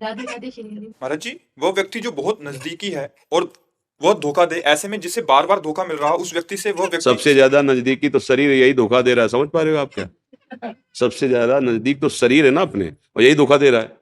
राधे राधे श्री। महाराज जी, वो व्यक्ति जो बहुत नजदीकी है और वो धोखा दे, ऐसे में जिसे बार बार धोखा मिल रहा है उस व्यक्ति से वो व्यक्ति। सबसे ज्यादा नजदीकी तो शरीर यही धोखा दे रहा है, समझ पा रहे हो आप क्या? सबसे ज्यादा नजदीक तो शरीर है ना अपने, और यही धोखा दे रहा है।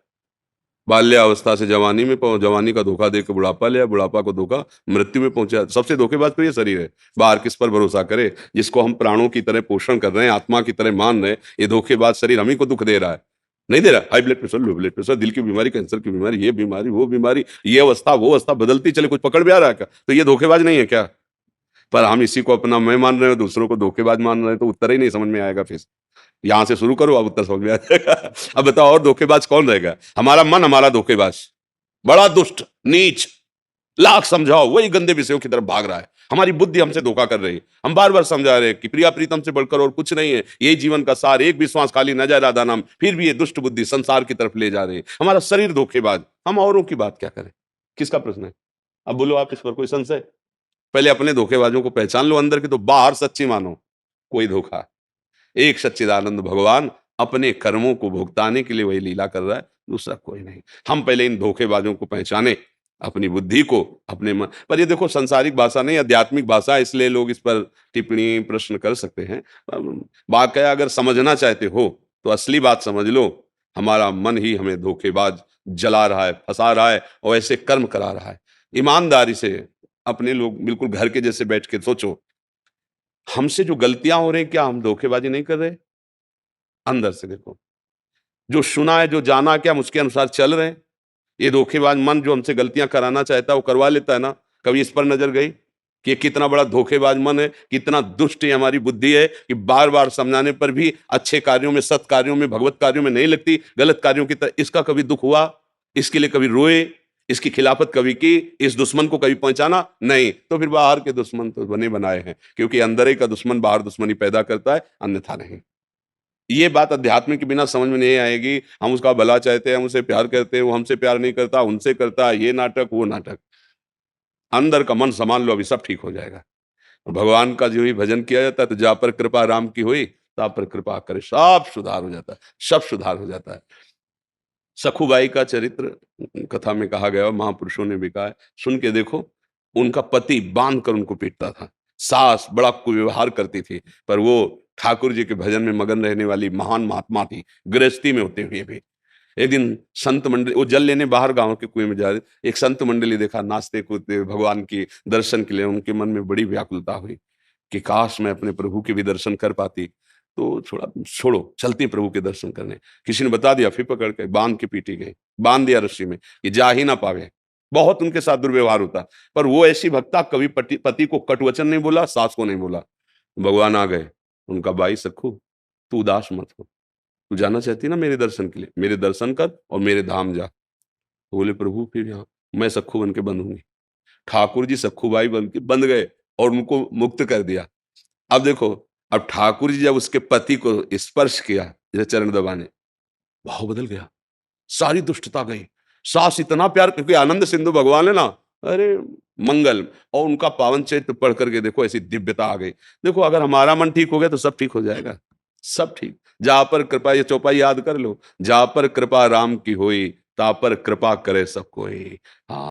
बाल्यावस्था से जवानी में जवानी का धोखा दे के बुढ़ापा लिया, बुढ़ापा को धोखा मृत्यु में पहुंचा। सबसे धोखेबाज तो ये शरीर है। बाहर किस पर भरोसा करे, जिसको हम प्राणों की तरह पोषण कर रहे हैं, आत्मा की तरह मान रहे हैं, ये धोखेबाज शरीर हम ही को दुख दे रहा है। नहीं दे रहा? High blood pressure, low blood pressure, दिल की बीमारी, कैंसर की बीमारी, ये बीमारी, वो बीमारी, ये अवस्था वो अवस्था बदलती चले, कुछ पकड़ में आ रहा है क्या? तो ये धोखेबाज नहीं है क्या? पर हम इसी को अपना मैं मान रहे हो, दूसरों को धोखेबाज मान रहे हैं, तो उत्तर ही नहीं समझ में आएगा। फिर यहां से शुरू करो, अब उत्तर समझ में आ जाएगा। अब बताओ, और धोखेबाज कौन रहेगा? हमारा मन हमारा धोखेबाज, बड़ा दुष्ट नीच, लाख समझाओ वही गंदे विषयों की तरफ भाग रहा है। हमारी बुद्धि हमसे धोखा कर रही है। हम बार बार समझा रहे हैं कि प्रिया प्रीतम से बढ़कर और कुछ नहीं है, यही जीवन का सार, एक विश्वास खाली न जाए राधा नाम, फिर भी ये दुष्ट बुद्धि संसार की तरफ ले जा रही है। हमारा शरीर धोखेबाज, हम औरों की बात क्या करें? किसका प्रश्न है? अब बोलो आप, इस पर कोई संशय? पहले अपने धोखेबाजों को पहचान लो अंदर की, तो बाहर सच्ची मानो। कोई धोखा, एक सच्चिदानंद भगवान अपने कर्मों को भुगताने के लिए वही लीला कर रहा है, दूसरा कोई नहीं। हम पहले इन धोखेबाजों को पहचाने, अपनी बुद्धि को, अपने मन पर। ये देखो, संसारिक भाषा नहीं, आध्यात्मिक भाषा, इसलिए लोग इस पर टिप्पणी प्रश्न कर सकते हैं। वाकया अगर समझना चाहते हो तो असली बात समझ लो, हमारा मन ही हमें धोखेबाज जला रहा है, फंसा रहा है, और ऐसे कर्म करा रहा है। ईमानदारी से अपने लोग बिल्कुल घर के जैसे बैठ के सोचो, हमसे जो गलतियां हो रही, क्या हम धोखेबाजी नहीं कर रहे? अंदर से देखो, जो सुना है, जो जाना, क्या हम उसके अनुसार चल रहे हैं? ये धोखेबाज मन जो हमसे गलतियां कराना चाहता है, वो करवा लेता है ना? कभी इस पर नजर गई कि ये कितना बड़ा धोखेबाज मन है, कितना दुष्ट है हमारी बुद्धि है, कि बार बार समझाने पर भी अच्छे कार्यों में, सत् कार्यों में, भगवत कार्यों में नहीं लगती, गलत कार्यों की तरह। इसका कभी दुख हुआ? इसके लिए कभी रोए? इसकी खिलाफत कभी की? इस दुश्मन को कभी पहचाना? नहीं। तो फिर बाहर के दुश्मन तो बने बनाए हैं, क्योंकि अंदर ही का दुश्मन बाहर दुश्मनी पैदा करता है, अन्यथा नहीं। ये बात अध्यात्म के बिना समझ में नहीं आएगी। हम उसका भला चाहते हैं, हम उसे प्यार करते हैं, वो हमसे प्यार नहीं करता, उनसे करता है, ये नाटक वो नाटक। अंदर का मन संभाल लो, अभी सब ठीक हो जाएगा। और भगवान का जो ही भजन किया जाता है, तो जा पर कृपा राम की हुई, ता पर कृपा करे, सब सुधार हो जाता है, सब सुधार हो जाता है। सखुबाई का चरित्र कथा में कहा गया, महापुरुषों ने भी कहा है, सुन के देखो। उनका पति बांध कर उनको पीटता था, सास बड़ा कुव्यवहार करती थी, पर वो ठाकुर जी के भजन में मगन रहने वाली महान महात्मा थी, गृहस्थी में होते हुए भी। एक दिन संत मंडली, वो जल लेने बाहर गांव के कुएं में जा रहे, एक संत मंडली देखा नाचते कूदते भगवान की दर्शन के लिए। उनके मन में बड़ी व्याकुलता हुई कि काश मैं अपने प्रभु के भी दर्शन कर पाती। तो छोड़ा, छोड़ो, चलती प्रभु के दर्शन करने। किसी ने बता दिया, फिर पकड़ के बांध के पीटी गई, बांध दिया रस्सी में कि जा ही ना पावे। बहुत उनके साथ दुर्व्यवहार होता, पर वो ऐसी भक्ता, कभी पति को कटवचन नहीं बोला, सास को नहीं बोला। भगवान आ गए, उनका भाई सखू, तू उदास मत हो, तू जाना चाहती ना मेरे दर्शन के लिए, मेरे दर्शन कर और मेरे धाम जा। तो बोले प्रभु फिर यहाँ मैं सखू बन के बंधूंगी। ठाकुर जी सखू भाई बन के बंध गए और उनको मुक्त कर दिया। अब देखो, अब ठाकुर जी जब उसके पति को स्पर्श किया, जैसे चरण दबाने, भाव बदल गया, सारी दुष्टता गई। सास इतना प्यार, क्योंकि आनंद सिंधु भगवान है ना, अरे मंगल, और उनका पावन चरित्र पढ़ करके देखो, ऐसी दिव्यता आ गई। देखो, अगर हमारा मन ठीक हो गया तो सब ठीक हो जाएगा, सब ठीक। जा पर कृपा, ये चौपाई याद कर लो, जा पर कृपा राम की होई, ता पर कृपा करे सब कोई। हाँ।